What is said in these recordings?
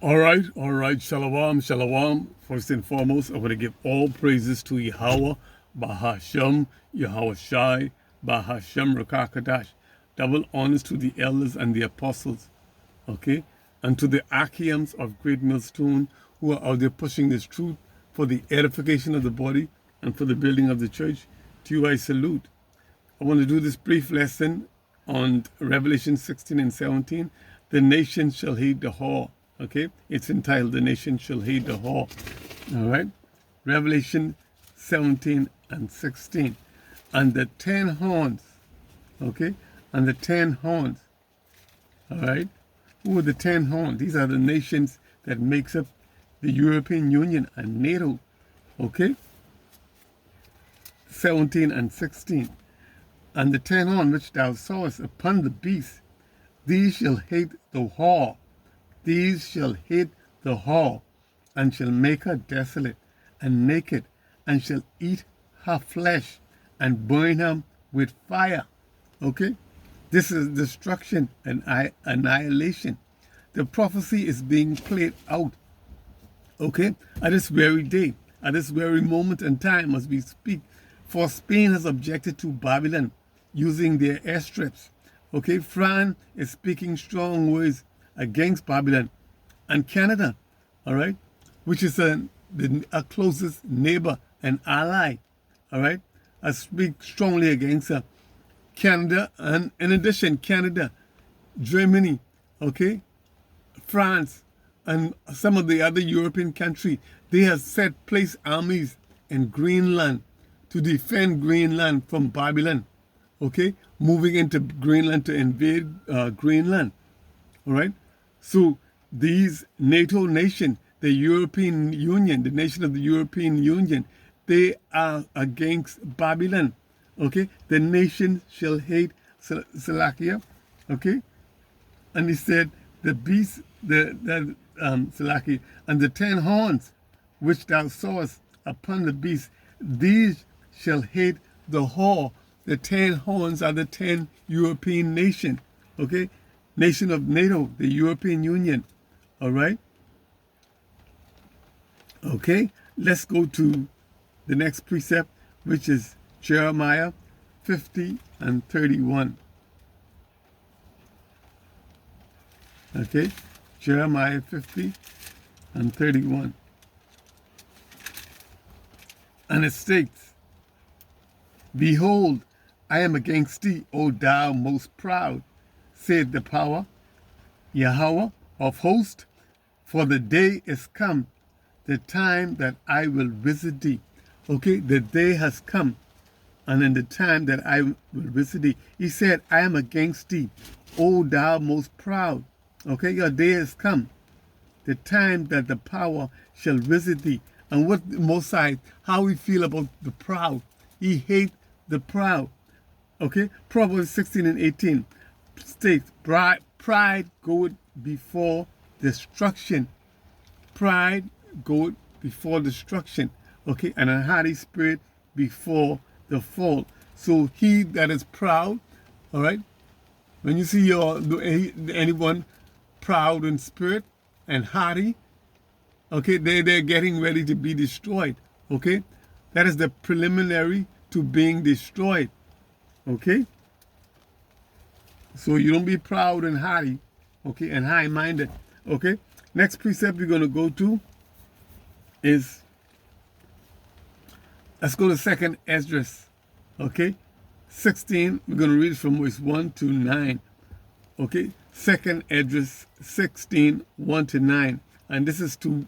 All right, shalom, shalom. First and foremost, I want to give all praises to Yahweh, Bahashem, Yahweh Shai, Bahashem Rakakadash. Double honors to the elders and the apostles, okay? And to the Achians of Great Millstone who are out there pushing this truth for the edification of the body and for the building of the church. To you I salute. I want to do this brief lesson on Revelation 16 and 17. The nation shall hate the whore. Okay, it's entitled The Nation Shall Hate the Whore. All right, Revelation 17 and 16. And the 10 horns, okay, and the 10 horns. All right, who are the 10 horns? These are the nations that makes up the European Union and NATO. Okay, 17 and 16. And the 10 horns which thou sawest upon the beast, these shall hate the whore. These shall hate the whore, and shall make her desolate and naked, and shall eat her flesh, and burn her with fire. Okay? This is destruction and annihilation. The prophecy is being played out. Okay? At this very day, at this very moment in time as we speak, for Spain has objected to Babylon using their airstrips. Okay? France is speaking strong words against Babylon, and Canada, all right, which is our closest neighbor and ally, all right, I speak strongly against Canada, and in addition, Canada, Germany, okay, France, and some of the other European countries, they have placed armies in Greenland to defend Greenland from Babylon, okay, moving into Greenland to invade Greenland, all right. So these NATO nations, the European Union, the nation of the European Union, they are against Babylon. Okay? The nation shall hate Salakia. Okay? And he said, the beast, Salakia, and the 10 horns which thou sawest upon the beast, these shall hate the whore. The 10 horns are the 10 European nations. Okay? Nation of NATO, the European Union. All right? Okay, let's go to the next precept, which is Jeremiah 50 and 31. Okay, Jeremiah 50 and 31. And it states, Behold, I am against thee, O thou most proud, said the power, Yahweh of hosts, for the day is come, the time that I will visit thee. Okay, the day has come, and in the time that I will visit thee. He said, I am against thee, O thou most proud. Okay, your day has come, the time that the power shall visit thee. And what Mosai, how we feel about the proud. He hates the proud. Okay, Proverbs 16 and 18 states, pride goeth before destruction. Pride goeth before destruction. Okay, and a haughty spirit before the fall. So he that is proud, all right, when you see anyone proud in spirit and haughty, okay, they're getting ready to be destroyed. Okay, that is the preliminary to being destroyed. Okay, so you don't be proud and haughty, okay, and high-minded. Okay, next precept we're going to go to is, let's go to 2nd Esdras, okay, 16. We're going to read from verse 1 to 9. Okay, 2nd Esdras 16, 1 to 9. And this is to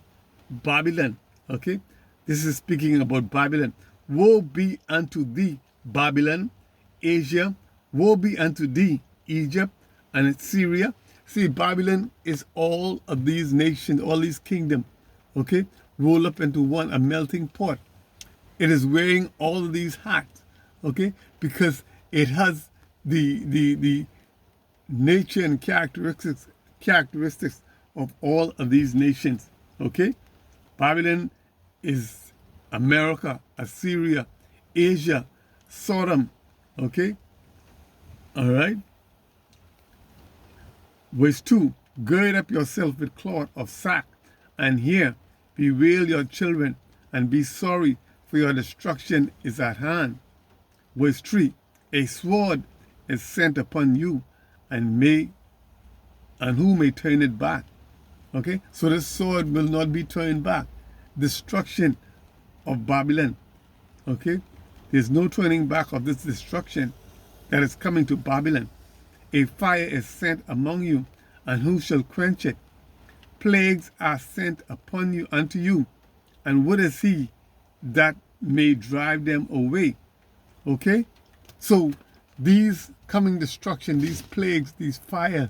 Babylon. Okay, this is speaking about Babylon. Woe be unto thee, Babylon, Asia. Woe be unto thee, Egypt and Syria. See, Babylon is all of these nations, all these kingdoms, okay, roll up into one, a melting pot. It is wearing all of these hats, okay, because it has the nature and characteristics of all of these nations, okay. Babylon is America, Assyria, Asia, Sodom, okay. All right. Verse 2, Gird up yourself with cloth of sack, and hear, bewail your children, and be sorry, for your destruction is at hand. Verse 3, a sword is sent upon you, and who may turn it back? Okay, so the sword will not be turned back. Destruction of Babylon. Okay, there's no turning back of this destruction that is coming to Babylon. A fire is sent among you, and who shall quench it? Plagues are sent upon you unto you, and what is he that may drive them away? Okay, so these coming destruction, these plagues, these fire,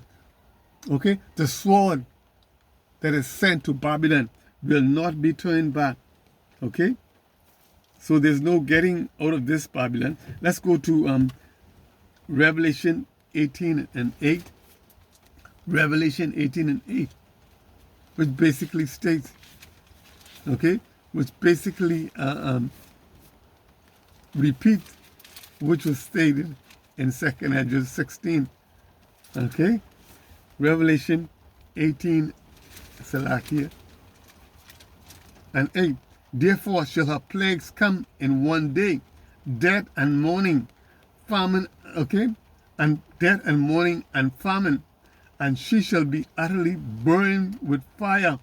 okay, the sword that is sent to Babylon will not be turned back. Okay, so there's no getting out of this Babylon. Let's go to Revelation 18 and 8. Revelation 18 and 8, which basically states, okay, which basically repeats which was stated in 2nd Ezra 16. Okay, Revelation 18, Salakia, and 8. Therefore shall her plagues come in one day, death and mourning, famine, okay, and death and mourning and famine, and she shall be utterly burned with fire.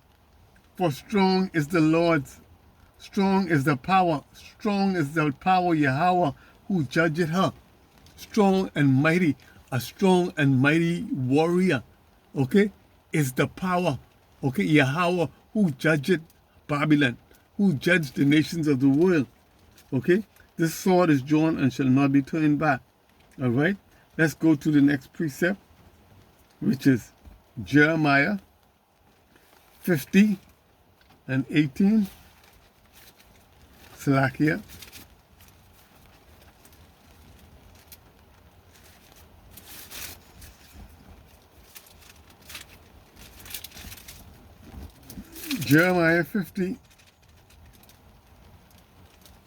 For strong is the Lord's, strong is the power, strong is the power Yahweh who judgeth her. Strong and mighty, a strong and mighty warrior, okay, is the power, okay, Yahweh who judgeth Babylon, who judged the nations of the world. Okay, this sword is drawn and shall not be turned back. All right, let's go to the next precept, which is Jeremiah 50 and 18. Salakia. Jeremiah 50,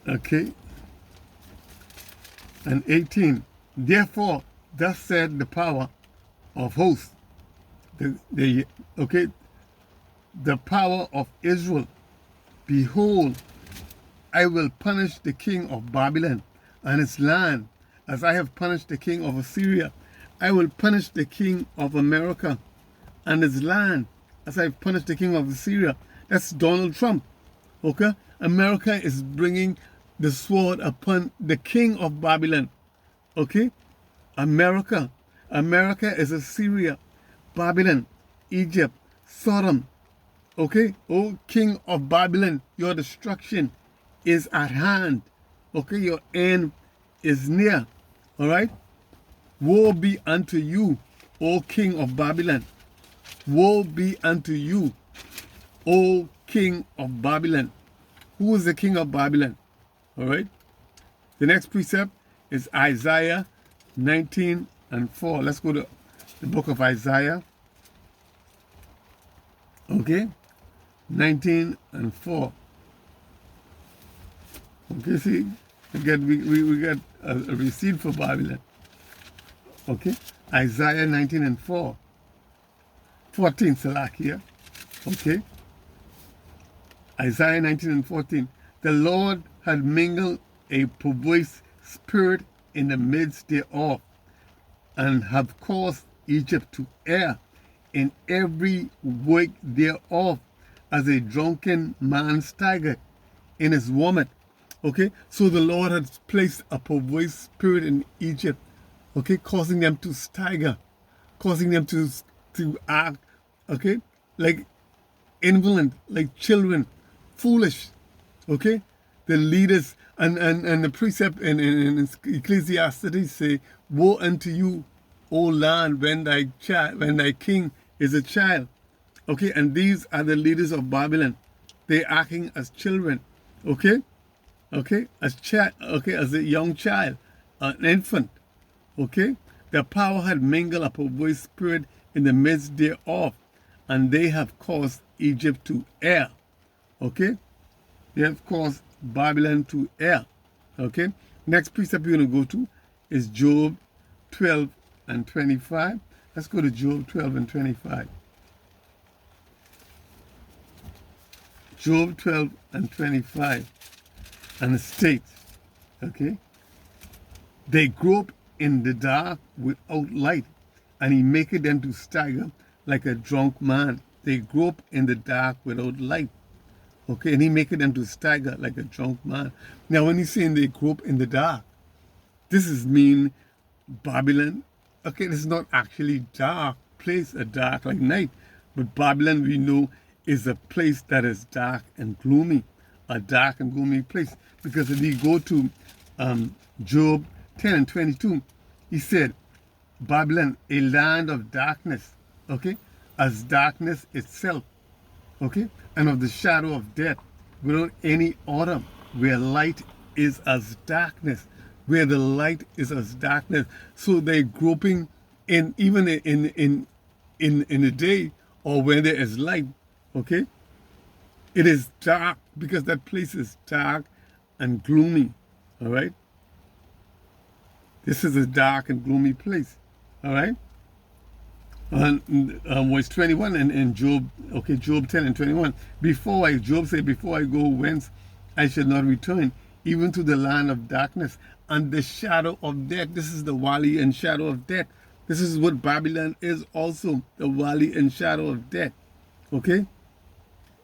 okay, and 18. Therefore, thus said the power of hosts, the power of Israel, behold, I will punish the king of Babylon and its land, as I have punished the king of Assyria. I will punish the king of America and its land, as I have punished the king of Assyria. That's Donald Trump. Okay? America is bringing the sword upon the king of Babylon. Okay? America is Assyria, Babylon, Egypt, Sodom. Okay? Oh, king of Babylon, your destruction is at hand. Okay? Your end is near. All right? Woe be unto you, O king of Babylon. Woe be unto you, O king of Babylon. Who is the king of Babylon? All right? The next precept is Isaiah 19 and 4. Let's go to the book of Isaiah. Okay? 19 and 4. Okay, see? Again, we got a receipt for Babylon. Okay? Isaiah 19 and 4. 14, Salakia. Okay? Isaiah 19 and 14. The Lord had mingled a perverse spirit in the midst thereof, and have caused Egypt to err in every work thereof, as a drunken man staggered in his vomit. Okay, so the Lord has placed a perverse spirit in Egypt, okay, causing them to stagger, causing them to act, okay, like indolent, like children, foolish. Okay, the leaders and the precept in Ecclesiastes say, "Woe unto you, O land, when thy king is a child." Okay, and these are the leaders of Babylon. They're acting as children. Okay, as as a young child, an infant. Okay, their power had mingled a perverse spirit in the midst thereof, and they have caused Egypt to err. Okay, they have caused Babylon to err. Okay, next precept we're going to go to is Job 12 and 25. Let's go to Job 12 and 25. Job 12 and 25, and it states, okay, they grope in the dark without light, and he maketh them to stagger like a drunk man. They grope in the dark without light. Okay, and he maketh them to stagger like a drunk man. Now, when he's saying they grope in the dark, this is mean Babylon. Okay, this is not actually dark place, a dark like night. But Babylon, we know, is a place that is dark and gloomy, a dark and gloomy place. Because if we go to Job 10 and 22, he said, Babylon, a land of darkness, okay, as darkness itself, okay, and of the shadow of death, without any order, where light is as darkness, where the light is as darkness. So they're groping in, even in the day, or when there is light, okay? It is dark because that place is dark and gloomy, all right? This is a dark and gloomy place, all right? And verse 21 in Job, okay, Job 10 and 21. Job said, before I go whence I shall not return, even to the land of darkness and the shadow of death. This is the valley and shadow of death. This is what Babylon is also, the valley and shadow of death, okay?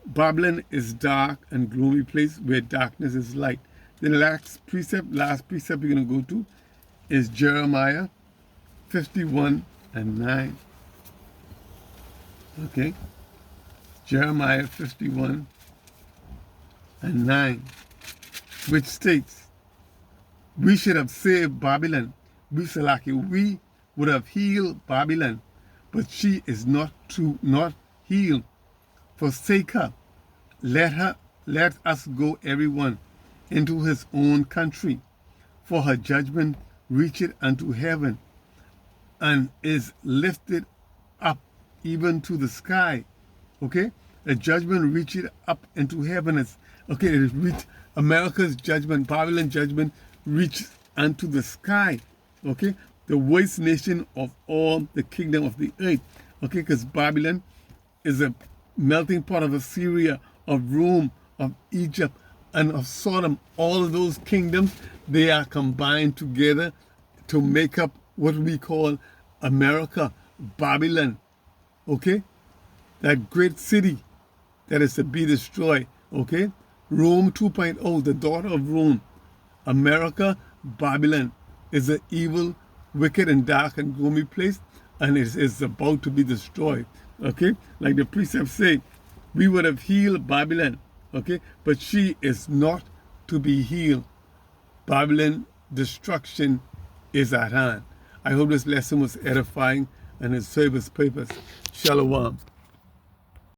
Babylon is dark and gloomy place where darkness is light. The last precept we're going to go to is Jeremiah 51 and 9. Okay? Jeremiah 51 and 9, which states, we should have saved Babylon. We would have healed Babylon, but she is not healed. Forsake her. Let us go everyone into his own country, for her judgment reacheth unto heaven, and is lifted up even to the sky. Okay? The judgment reacheth up into heaven. It reached America's judgment, Babylon's judgment reached unto the sky. Okay? The worst nation of all the kingdom of the earth. Okay? Because Babylon is a melting pot of Assyria, of Rome, of Egypt, and of Sodom. All of those kingdoms, they are combined together to make up what we call America, Babylon. Okay? That great city that is to be destroyed. Okay? Rome 2.0, the daughter of Rome. America, Babylon, is an evil, wicked, and dark and gloomy place, and it is about to be destroyed. Okay? Like the precepts say, we would have healed Babylon. Okay? But she is not to be healed. Babylon destruction is at hand. I hope this lesson was edifying and it served its purpose. Shalom.